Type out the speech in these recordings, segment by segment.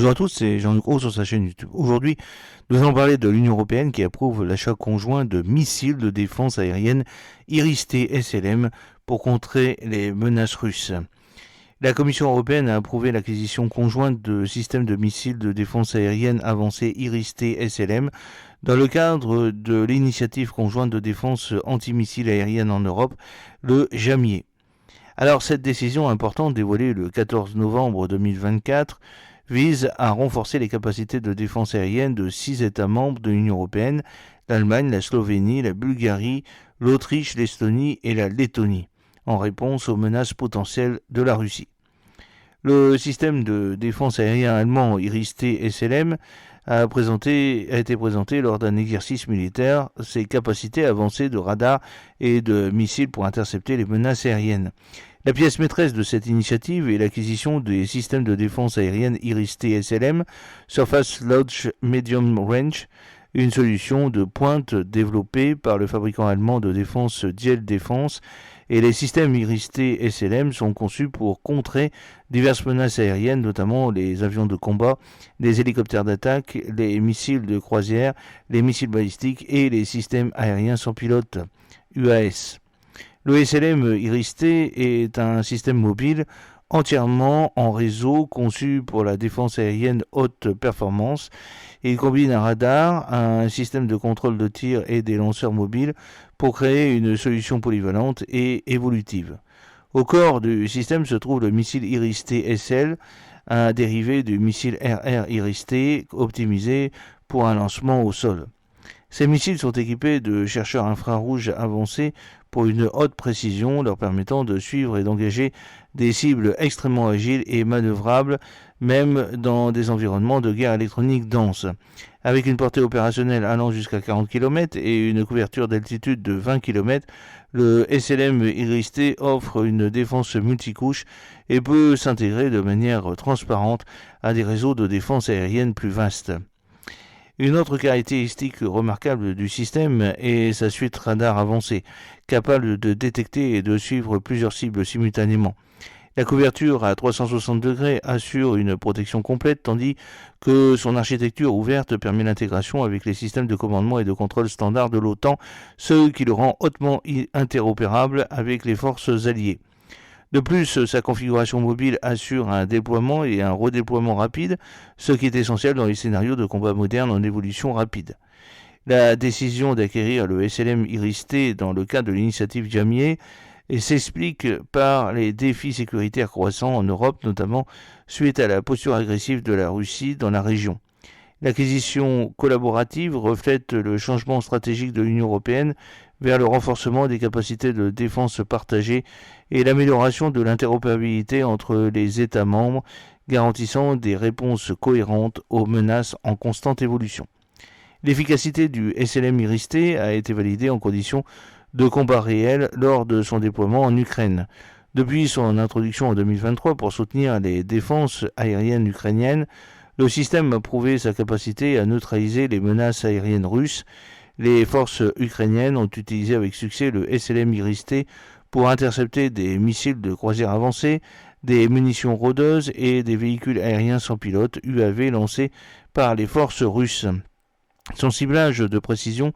Bonjour à tous, c'est Jean-Luc Roux sur sa chaîne YouTube. Aujourd'hui, nous allons parler de l'Union Européenne qui approuve l'achat conjoint de missiles de défense aérienne Iris-T SLM pour contrer les menaces russes. La Commission européenne a approuvé l'acquisition conjointe de systèmes de missiles de défense aérienne avancés Iris-T SLM dans le cadre de l'initiative conjointe de défense antimissile aérienne en Europe, le JAMIE. Alors cette décision importante dévoilée le 14 novembre 2024 vise à renforcer les capacités de défense aérienne de 6 États membres de l'Union européenne, l'Allemagne, la Slovénie, la Bulgarie, l'Autriche, l'Estonie et la Lettonie, en réponse aux menaces potentielles de la Russie. Le système de défense aérien allemand Iris-T SLM a été présenté lors d'un exercice militaire ses capacités avancées de radar et de missiles pour intercepter les menaces aériennes. La pièce maîtresse de cette initiative est l'acquisition des systèmes de défense aérienne Iris-T SLM, Surface Launch Medium Range, une solution de pointe développée par le fabricant allemand de défense Diehl Defense, et les systèmes Iris-T SLM sont conçus pour contrer diverses menaces aériennes, notamment les avions de combat, les hélicoptères d'attaque, les missiles de croisière, les missiles balistiques et les systèmes aériens sans pilote, UAS. Le SLM Iris-T est un système mobile entièrement en réseau conçu pour la défense aérienne haute performance. Il combine un radar, un système de contrôle de tir et des lanceurs mobiles pour créer une solution polyvalente et évolutive. Au corps du système se trouve le missile Iris-T SL, un dérivé du missile RR Iris-T optimisé pour un lancement au sol. Ces missiles sont équipés de chercheurs infrarouges avancés pour une haute précision, leur permettant de suivre et d'engager des cibles extrêmement agiles et manœuvrables, même dans des environnements de guerre électronique dense. Avec une portée opérationnelle allant jusqu'à 40 km et une couverture d'altitude de 20 km, le SLM Iris-T offre une défense multicouche et peut s'intégrer de manière transparente à des réseaux de défense aérienne plus vastes. Une autre caractéristique remarquable du système est sa suite radar avancée, capable de détecter et de suivre plusieurs cibles simultanément. La couverture à 360 degrés assure une protection complète, tandis que son architecture ouverte permet l'intégration avec les systèmes de commandement et de contrôle standards de l'OTAN, ce qui le rend hautement interopérable avec les forces alliées. De plus, sa configuration mobile assure un déploiement et un redéploiement rapide, ce qui est essentiel dans les scénarios de combat modernes en évolution rapide. La décision d'acquérir le SLM Iris-T dans le cadre de l'initiative JAMIE s'explique par les défis sécuritaires croissants en Europe, notamment suite à la posture agressive de la Russie dans la région. L'acquisition collaborative reflète le changement stratégique de l'Union européenne vers le renforcement des capacités de défense partagées et l'amélioration de l'interopérabilité entre les États membres, garantissant des réponses cohérentes aux menaces en constante évolution. L'efficacité du SLM Iris-T a été validée en conditions de combat réel lors de son déploiement en Ukraine. Depuis son introduction en 2023 pour soutenir les défenses aériennes ukrainiennes, le système a prouvé sa capacité à neutraliser les menaces aériennes russes. Les forces ukrainiennes ont utilisé avec succès le SLM Iris-T pour intercepter des missiles de croisière avancés, des munitions rôdeuses et des véhicules aériens sans pilote UAV lancés par les forces russes. Son ciblage de précision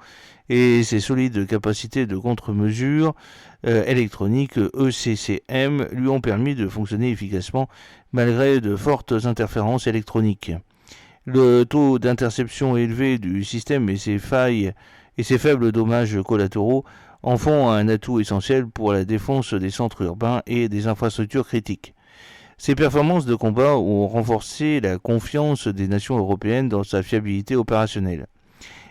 et ses solides capacités de contre-mesure électronique ECCM lui ont permis de fonctionner efficacement malgré de fortes interférences électroniques. Le taux d'interception élevé du système et ses failles et ses faibles dommages collatéraux en font un atout essentiel pour la défense des centres urbains et des infrastructures critiques. Ces performances de combat ont renforcé la confiance des nations européennes dans sa fiabilité opérationnelle.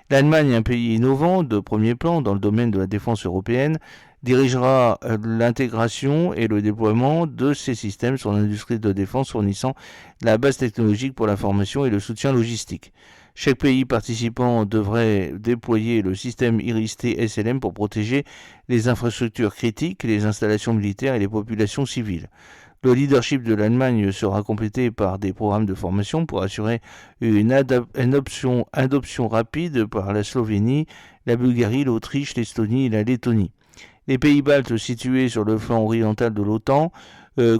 L'Allemagne, un pays innovant de premier plan dans le domaine de la défense européenne, dirigera l'intégration et le déploiement de ces systèmes sur l'industrie de défense fournissant la base technologique pour la formation et le soutien logistique. Chaque pays participant devrait déployer le système Iris-T SLM pour protéger les infrastructures critiques, les installations militaires et les populations civiles. Le leadership de l'Allemagne sera complété par des programmes de formation pour assurer une adoption rapide par la Slovénie, la Bulgarie, l'Autriche, l'Estonie et la Lettonie. Les pays baltes situés sur le flanc oriental de l'OTAN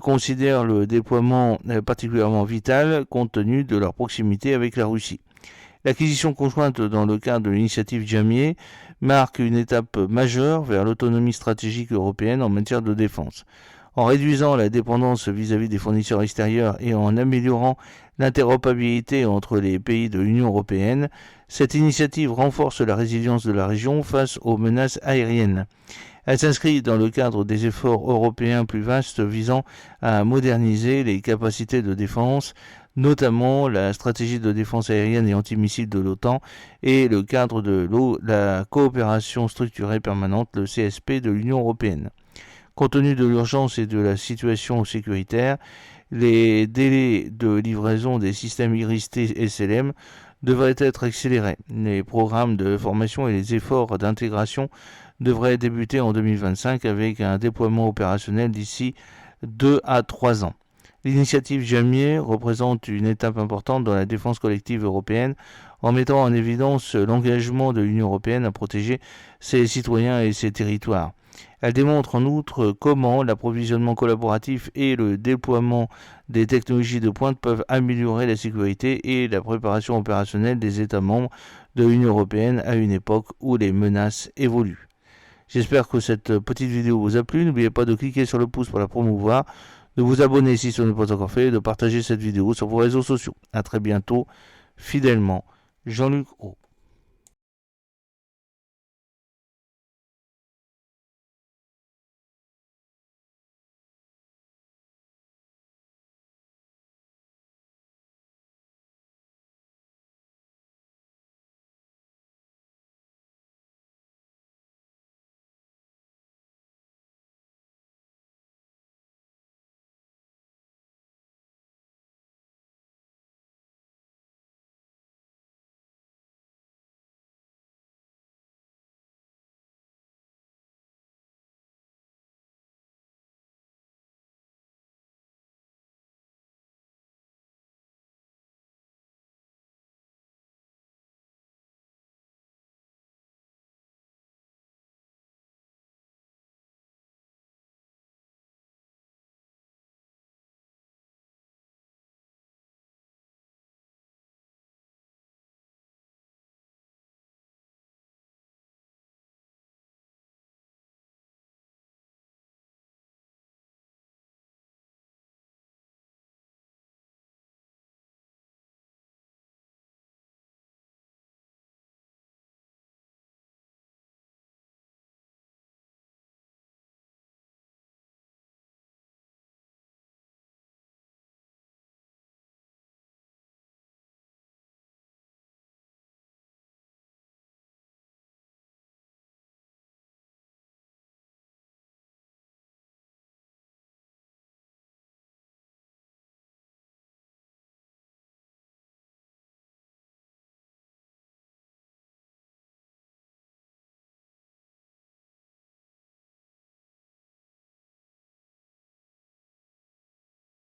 considèrent le déploiement particulièrement vital compte tenu de leur proximité avec la Russie. L'acquisition conjointe dans le cadre de l'initiative Jamier marque une étape majeure vers l'autonomie stratégique européenne en matière de défense. En réduisant la dépendance vis-à-vis des fournisseurs extérieurs et en améliorant l'interopérabilité entre les pays de l'Union européenne, cette initiative renforce la résilience de la région face aux menaces aériennes. Elle s'inscrit dans le cadre des efforts européens plus vastes visant à moderniser les capacités de défense, notamment la stratégie de défense aérienne et antimissile de l'OTAN et le cadre de la coopération structurée permanente, le CSP de l'Union européenne. Compte tenu de l'urgence et de la situation sécuritaire, les délais de livraison des systèmes IRIS-T SLM devraient être accélérés. Les programmes de formation et les efforts d'intégration devraient débuter en 2025 avec un déploiement opérationnel d'ici 2 à 3 ans. L'initiative Jamier représente une étape importante dans la défense collective européenne en mettant en évidence l'engagement de l'Union européenne à protéger ses citoyens et ses territoires. Elle démontre en outre comment l'approvisionnement collaboratif et le déploiement des technologies de pointe peuvent améliorer la sécurité et la préparation opérationnelle des États membres de l'Union européenne à une époque où les menaces évoluent. J'espère que cette petite vidéo vous a plu. N'oubliez pas de cliquer sur le pouce pour la promouvoir, de vous abonner si ce n'est pas encore fait et de partager cette vidéo sur vos réseaux sociaux. A très bientôt, fidèlement, Jean-Luc Roux.